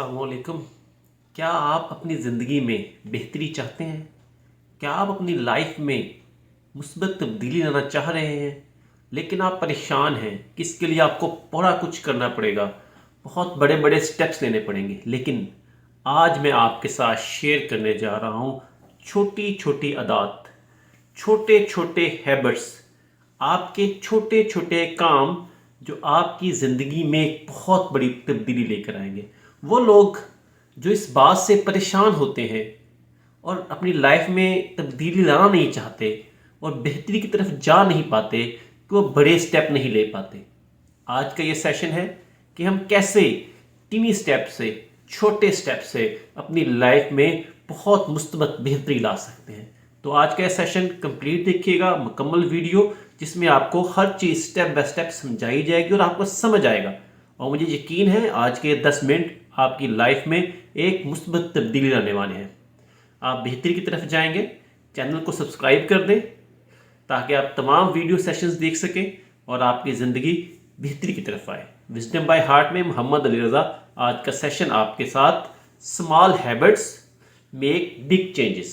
अस्सलामुअलैकुम। क्या आप अपनी ज़िंदगी में बेहतरी चाहते हैं? क्या आप अपनी लाइफ में मुस्बत तब्दीली लाना चाह रहे हैं, लेकिन आप परेशान हैं कि इसके लिए आपको बड़ा कुछ करना पड़ेगा, बहुत बड़े बड़े स्टेप्स लेने पड़ेंगे। लेकिन आज मैं आपके साथ शेयर करने जा रहा हूँ छोटी छोटी आदत, छोटे छोटे हैबिट्स, आपके छोटे छोटे काम जो आपकी ज़िंदगी में एक बहुत बड़ी तब्दीली लेकर आएंगे। वो लोग जो इस बात से परेशान होते हैं और अपनी लाइफ में तब्दीली लाना नहीं चाहते और बेहतरी की तरफ जा नहीं पाते कि वो बड़े स्टेप नहीं ले पाते। आज का ये सेशन है कि हम कैसे टीनी स्टेप से, छोटे स्टेप से अपनी लाइफ में बहुत मुस्तबत बेहतरी ला सकते हैं। तो आज का ये सेशन कंप्लीट देखिएगा, मुकम्मल वीडियो, जिसमें आपको हर चीज़ स्टेप बाय स्टेप समझाई जाएगी और आपको समझ आएगा। और मुझे यकीन है आज के 10 मिनट आपकी लाइफ में एक मुस्बत तब्दीली लाने वाले हैं। आप बेहतरी की तरफ जाएंगे। चैनल को सब्सक्राइब कर दें ताकि आप तमाम वीडियो सेशंस देख सकें और आपकी ज़िंदगी बेहतरी की तरफ आए। विजडम बाय हार्ट में मोहम्मद अली रज़ा आज का सेशन आपके साथ small habits make big changes,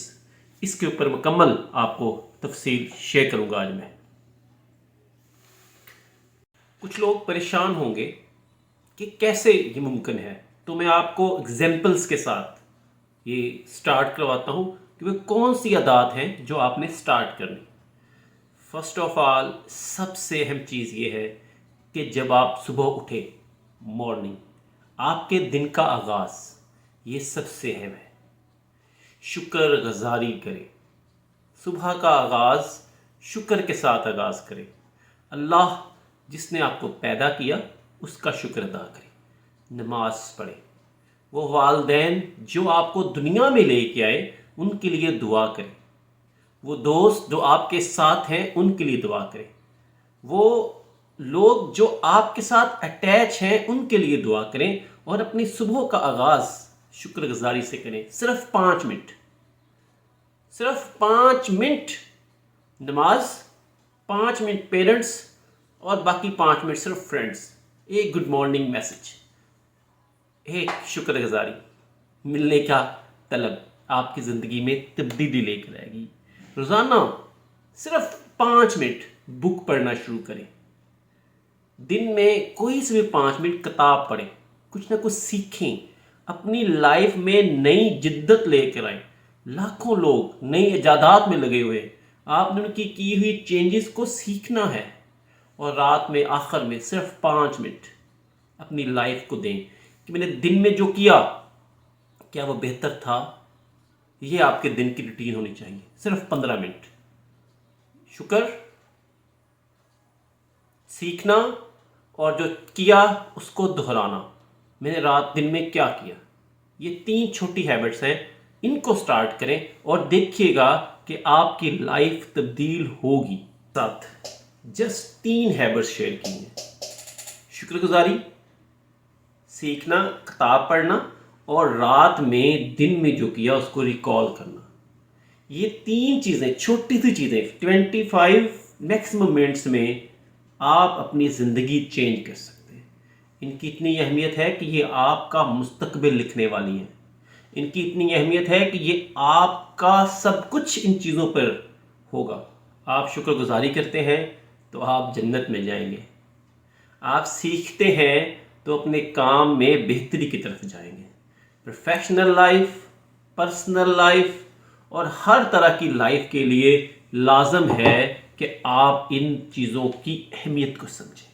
इसके ऊपर मुकम्मल आपको तफसील शेयर करूंगा आज मैं। कुछ लोग परेशान होंगे कि कैसे ये मुमकिन है, तो मैं आपको एग्जाम्पल्स के साथ ये स्टार्ट करवाता हूँ कि वे कौन सी आदत हैं जो आपने स्टार्ट करनी। फर्स्ट ऑफ ऑल, सबसे अहम चीज़ ये है कि जब आप सुबह उठे, मॉर्निंग, आपके दिन का आगाज़, ये सबसे अहम है। शुक्र गुज़ारी करें, सुबह का आगाज़ शुक्र के साथ आगाज़ करें। अल्लाह जिसने आपको पैदा किया उसका शुक्र अदा करें। नमाज पढ़ें। वो वालदैन जो आपको दुनिया में लेके आए उनके लिए दुआ करें। वो दोस्त जो आपके साथ हैं उनके लिए दुआ करें। वो लोग जो आपके साथ अटैच हैं उनके लिए दुआ करें और अपनी सुबह का आगाज़ शुक्रगुजारी से करें। सिर्फ 5 मिनट, सिर्फ 5 मिनट नमाज, 5 मिनट पेरेंट्स और बाकी 5 मिनट सिर्फ फ्रेंड्स। एक गुड मॉर्निंग मैसेज, एक शुक्रगुजारी, मिलने का तलब आपकी ज़िंदगी में तब्दीली लेकर आएगी। रोज़ाना सिर्फ 5 मिनट बुक पढ़ना शुरू करें। दिन में कोई से भी 5 मिनट किताब पढ़ें, कुछ ना कुछ सीखें, अपनी लाइफ में नई जिद्दत लेकर आएँ। लाखों लोग नई इजादात में लगे हुए हैं, आपने उनकी की हुई चेंजेस को सीखना है और रात में आखिर में सिर्फ 5 मिनट अपनी लाइफ को दें कि मैंने दिन में जो किया क्या वो बेहतर था। ये आपके दिन की रूटीन होनी चाहिए। सिर्फ 15 मिनट शुक्र, सीखना और जो किया उसको दोहराना। मैंने रात दिन में क्या किया। ये 3 छोटी हैबिट्स हैं, इनको स्टार्ट करें और देखिएगा कि आपकी लाइफ तब्दील होगी। साथ जस्ट 3 हैबिट्स शेयर की हैं। शुक्रगुजारी, सीखना, किताब पढ़ना और रात में दिन में जो किया उसको रिकॉल करना। ये 3 चीज़ें, छोटी सी चीज़ें, 25 मैक्सिमम मिनट्स में आप अपनी ज़िंदगी चेंज कर सकते हैं। इनकी इतनी अहमियत है कि ये आपका मुस्तकबिल लिखने वाली हैं। इनकी इतनी अहमियत है कि ये आपका सब कुछ इन चीज़ों पर होगा। आप शुक्रगुजारी करते हैं तो आप जन्नत में जाएंगे। आप सीखते हैं तो अपने काम में बेहतरी की तरफ जाएंगे। प्रोफेशनल लाइफ, पर्सनल लाइफ और हर तरह की लाइफ के लिए लाजम है कि आप इन चीज़ों की अहमियत को समझें।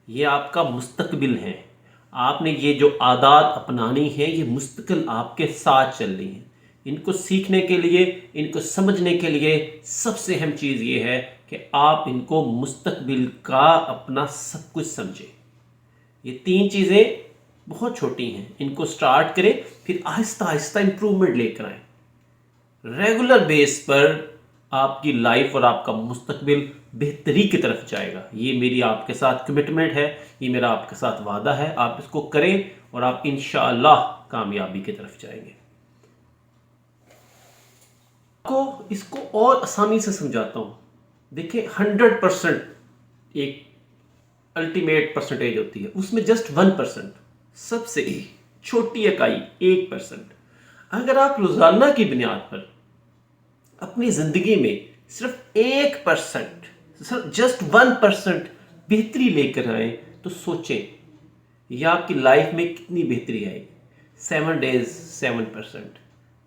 ये आपका मुस्तकबिल है। आपने ये जो आदत अपनानी है ये मुस्तकिल आपके साथ चल रही हैं। इनको सीखने के लिए, इनको समझने के लिए सबसे अहम चीज़ ये है कि आप इनको मुस्तकबिल का अपना सब कुछ समझें। ये 3 चीज़ें बहुत छोटी हैं, इनको स्टार्ट करें, फिर आहिस्ता आहिस्ता इम्प्रूवमेंट लेकर आएँ। रेगुलर बेस पर आपकी लाइफ और आपका मुस्तकबिल बेहतरी की तरफ जाएगा। ये मेरी आपके साथ कमिटमेंट है, ये मेरा आपके साथ वादा है। आप इसको करें और आप इंशाअल्लाह कामयाबी की तरफ जाएंगे। आपको इसको और आसानी से समझाता हूँ। देखिए, 100% एक अल्टीमेट परसेंटेज होती है, उसमें जस्ट 1% सबसे छोटी इकाई 1%। अगर आप रोजाना की बुनियाद पर अपनी जिंदगी में सिर्फ 1%, जस्ट 1% बेहतरी लेकर आए तो सोचें यह आपकी लाइफ में कितनी बेहतरी आएगी। 7 days 7%,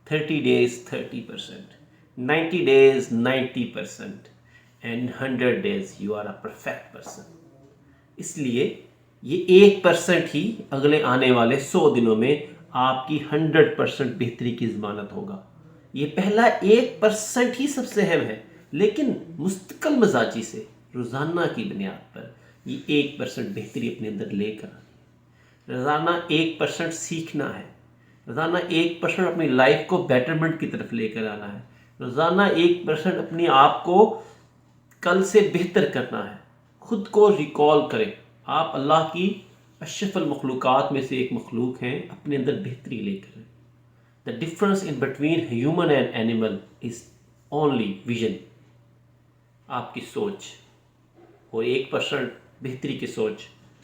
30 days 30%, 90 days 90%, and 100 days you are a perfect person। इसलिए ये 1% ही अगले आने वाले 100 दिनों में आपकी 100% बेहतरी की ज़मानत होगा। ये पहला 1% ही सबसे अहम है, लेकिन मुस्तकिल मिजाजी से रोज़ाना की बुनियाद पर ये 1% बेहतरी अपने अंदर लेकर आनी है। रोज़ाना 1% सीखना है, रोज़ाना 1% अपनी लाइफ को बेटरमेंट की तरफ लेकर आना है, रोज़ाना 1% अपने आप को कल से बेहतर करना है। खुद को रिकॉल करें, आप अल्लाह की अशरफुल मखलूक़ात में से एक मखलूक हैं, अपने अंदर बेहतरी लेकर। The difference in between human and animal is only vision. आपकी सोच और 1% बेहतरी की सोच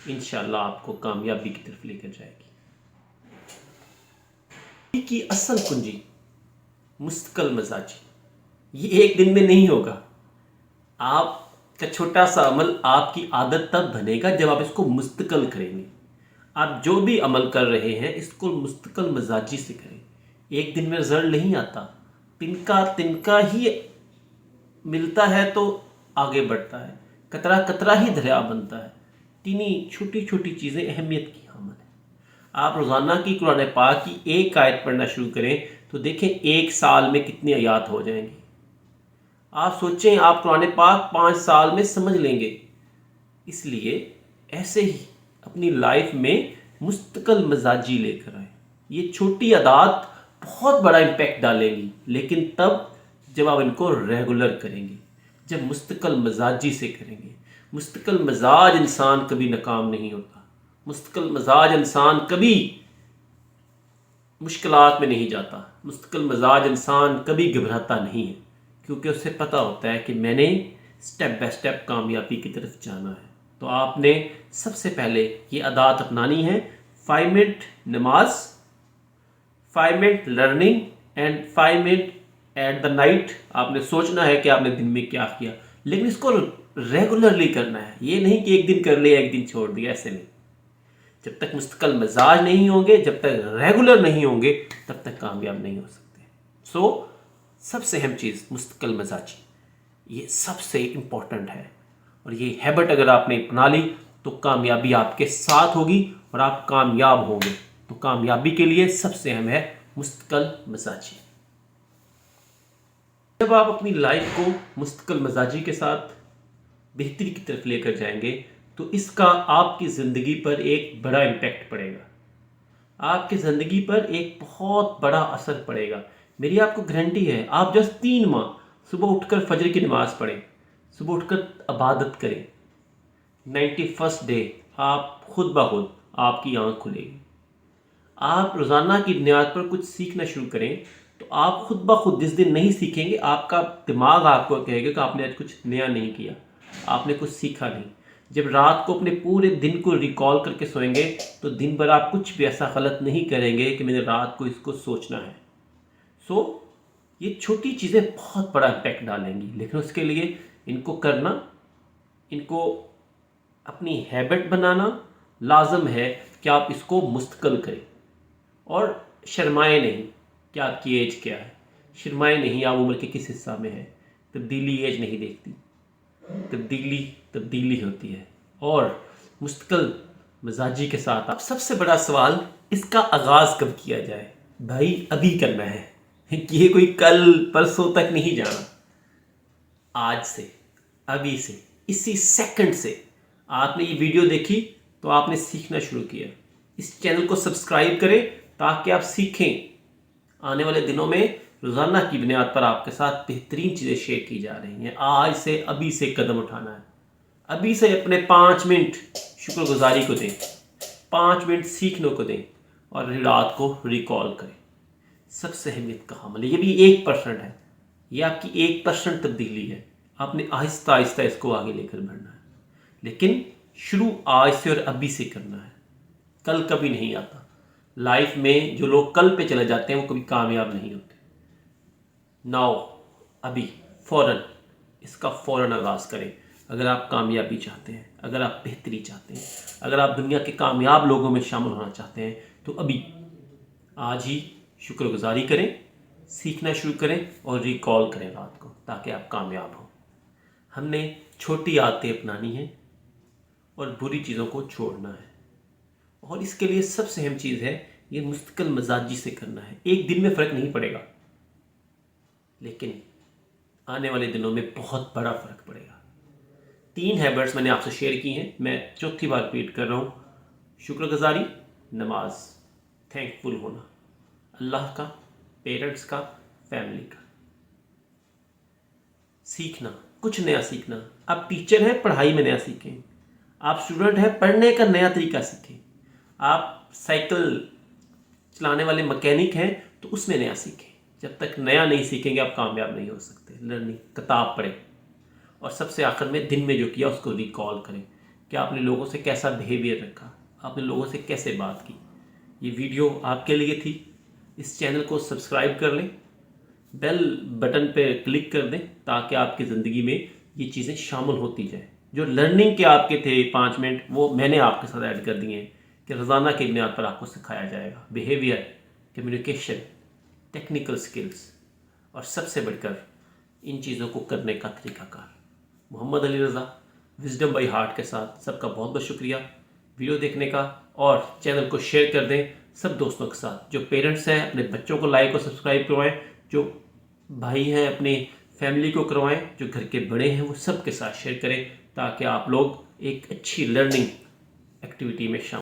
इंशाअल्लाह आपको कामयाबी की तरफ लेकर जाएगी। की असल कुंजी मुस्तकिल मिजाजी, ये एक दिन में नहीं होगा। आपका छोटा सा अमल आपकी आदत तब बनेगा जब आप इसको मुस्तकिल करेंगे। आप जो भी अमल कर रहे हैं इसको मुस्तकिल मिजाजी से करें। एक दिन में रिजल्ट नहीं आता, तिनका तिनका ही मिलता है तो आगे बढ़ता है, कतरा कतरा ही दरिया बनता है। तीनी छोटी छोटी चीज़ें अहमियत की हामिल है। आप रोज़ाना की कुरान पाक की एक आयत पढ़ना शुरू करें तो देखें एक साल में कितनी आयत हो जाएंगी। आप सोचें आप कुरान पाक 5 साल में समझ लेंगे। इसलिए ऐसे ही अपनी लाइफ में मुस्तकिल मिजाजी लेकर आए। ये छोटी आदत बहुत बड़ा इम्पैक्ट डालेंगी, लेकिन तब जब आप इनको रेगुलर करेंगे, जब मुस्तकिल मिजाजी से करेंगे। मुस्तकिल मिजाज इंसान कभी नाकाम नहीं होता। मुस्तकिल मिजाज इंसान कभी मुश्किलात में नहीं जाता। मुस्तकिल मिजाज इंसान कभी घबराता नहीं है, क्योंकि उसे पता होता है कि मैंने स्टेप बाय स्टेप कामयाबी की तरफ जाना है। तो आपने सबसे पहले ये आदत अपनानी है। 5 मिनट नमाज, 5 minute learning and 5 minute at the night. आपने सोचना है कि आपने दिन में क्या किया, लेकिन इसको रेगुलरली करना है। ये नहीं कि एक दिन कर लिया एक दिन छोड़ दिया, ऐसे नहीं। जब तक मुस्तकिल मिजाज नहीं होंगे, जब तक रेगुलर नहीं होंगे, तब तक कामयाब नहीं हो सकते। सो सबसे अहम चीज़ मुस्तकिल मिजाजी, ये सबसे इम्पोर्टेंट है। और ये हैबिट अगर आपने अपना ली तो कामयाबी आपके साथ होगी और आप कामयाब होंगे। तो कामयाबी के लिए सबसे अहम है मुस्तकिल मिजाजी। जब आप अपनी लाइफ को मुस्तकिल मिजाजी के साथ बेहतरी की तरफ लेकर जाएंगे तो इसका आपकी ज़िंदगी पर एक बड़ा इम्पैक्ट पड़ेगा। आपकी ज़िंदगी पर एक बहुत बड़ा असर पड़ेगा। मेरी आपको गारंटी है। आप जस्ट 3 माह सुबह उठकर फजर की नमाज़ पढ़ें, सुबह उठकर इबादत करें, 91st डे आप खुद ब खुद आपकी आँख खुलेगी। आप रोज़ाना की बुनियाद पर कुछ सीखना शुरू करें तो आप खुद ब खुद जिस दिन नहीं सीखेंगे, आपका दिमाग आपको कहेगा कि आपने आज कुछ नया नहीं किया, आपने कुछ सीखा नहीं। जब रात को अपने पूरे दिन को रिकॉल करके सोएंगे तो दिन भर आप कुछ भी ऐसा गलत नहीं करेंगे कि मैंने रात को इसको सोचना है। सो ये छोटी चीज़ें बहुत बड़ा इम्पैक्ट डालेंगी, लेकिन उसके लिए इनको करना, इनको अपनी हैबिट बनाना लाजम है कि आप इसको मुस्तकिल करें। और शर्माएं नहीं कि आपकी एज क्या है, शर्माएं नहीं आप उम्र के किस हिस्सा में है। तब्दीली एज नहीं देखती, तब्दीली होती है। और मुस्तकिल मिजाजी के साथ अब सबसे बड़ा सवाल, इसका आगाज़ कब किया जाए? भाई अभी करना है कि ये कोई कल परसों तक नहीं जाना। आज से, अभी से, इसी सेकंड से आपने ये वीडियो देखी तो आपने सीखना शुरू किया। इस चैनल को सब्सक्राइब करें ताकि आप सीखें। आने वाले दिनों में रोज़ाना की बुनियाद पर आपके साथ बेहतरीन चीज़ें शेयर की जा रही हैं। आज से, अभी से कदम उठाना है। अभी से अपने 5 मिनट शुक्रगुजारी को दें, 5 मिनट सीखने को दें और रात को रिकॉल करें। सबसे अहमियत का हामिल ये भी 1% है। ये आपकी 1% तब्दीली है। आपने आहिस्ता आहिस्ता इसको आगे लेकर बढ़ना है, लेकिन शुरू आज से और अभी से करना है। कल कभी नहीं आता। लाइफ में जो लोग कल पे चले जाते हैं वो कभी कामयाब नहीं होते। नाउ अभी फ़ौरन इसका फ़ौरन आगाज़ करें। अगर आप कामयाबी चाहते हैं, अगर आप बेहतरी चाहते हैं, अगर आप दुनिया के कामयाब लोगों में शामिल होना चाहते हैं, तो अभी आज ही शुक्रगुजारी करें, सीखना शुरू करें और रिकॉल करें रात को, ताकि आप कामयाब हों। हमने छोटी आदतें अपनानी हैं और बुरी चीज़ों को छोड़ना है, और इसके लिए सबसे अहम चीज़ है ये मुस्तकिल मजाजी से करना है। एक दिन में फ़र्क नहीं पड़ेगा, लेकिन आने वाले दिनों में बहुत बड़ा फ़र्क पड़ेगा। 3 हैबिट्स मैंने आपसे शेयर की हैं, मैं चौथी बार रिपीट कर रहा हूँ। शुक्रगुजारी, नमाज, थैंकफुल होना, अल्लाह का, पेरेंट्स का, फैमिली का। सीखना, कुछ नया सीखना। आप टीचर हैं, पढ़ाई में नया सीखें। आप स्टूडेंट हैं, पढ़ने का नया तरीका सीखें। आप साइकिल चलाने वाले मैकेनिक हैं तो उसमें नया सीखें। जब तक नया नहीं सीखेंगे आप कामयाब नहीं हो सकते। लर्निंग, किताब पढ़ें, और सबसे आखिर में दिन में जो किया उसको रिकॉल करें कि आपने लोगों से कैसा बिहेवियर रखा, आपने लोगों से कैसे बात की। ये वीडियो आपके लिए थी। इस चैनल को सब्सक्राइब कर लें, बेल बटन पे क्लिक कर दें, ताकि आपकी ज़िंदगी में ये चीज़ें शामिल होती जाए। जो लर्निंग के आपके थे 5 मिनट, वो मैंने आपके साथ ऐड कर दिए हैं कि रोज़ाना की बुनियाद पर आपको सिखाया जाएगा। बिहेवियर, कम्युनिकेशन, टेक्निकल स्किल्स, और सबसे बढ़कर इन चीज़ों को करने का तरीकाकार। Mohammad Ali Raza, wisdom by heart के साथ सबका बहुत बहुत शुक्रिया वीडियो देखने का, और चैनल को शेयर कर दें सब दोस्तों के साथ। जो पेरेंट्स हैं अपने बच्चों को लाइक और सब्सक्राइब करवाएं, जो भाई हैं अपनी फैमिली को करवाएं, जो घर के बड़े हैं वो सब के साथ शेयर करें, ताकि आप लोग एक अच्छी लर्निंग एक्टिविटी में शामिल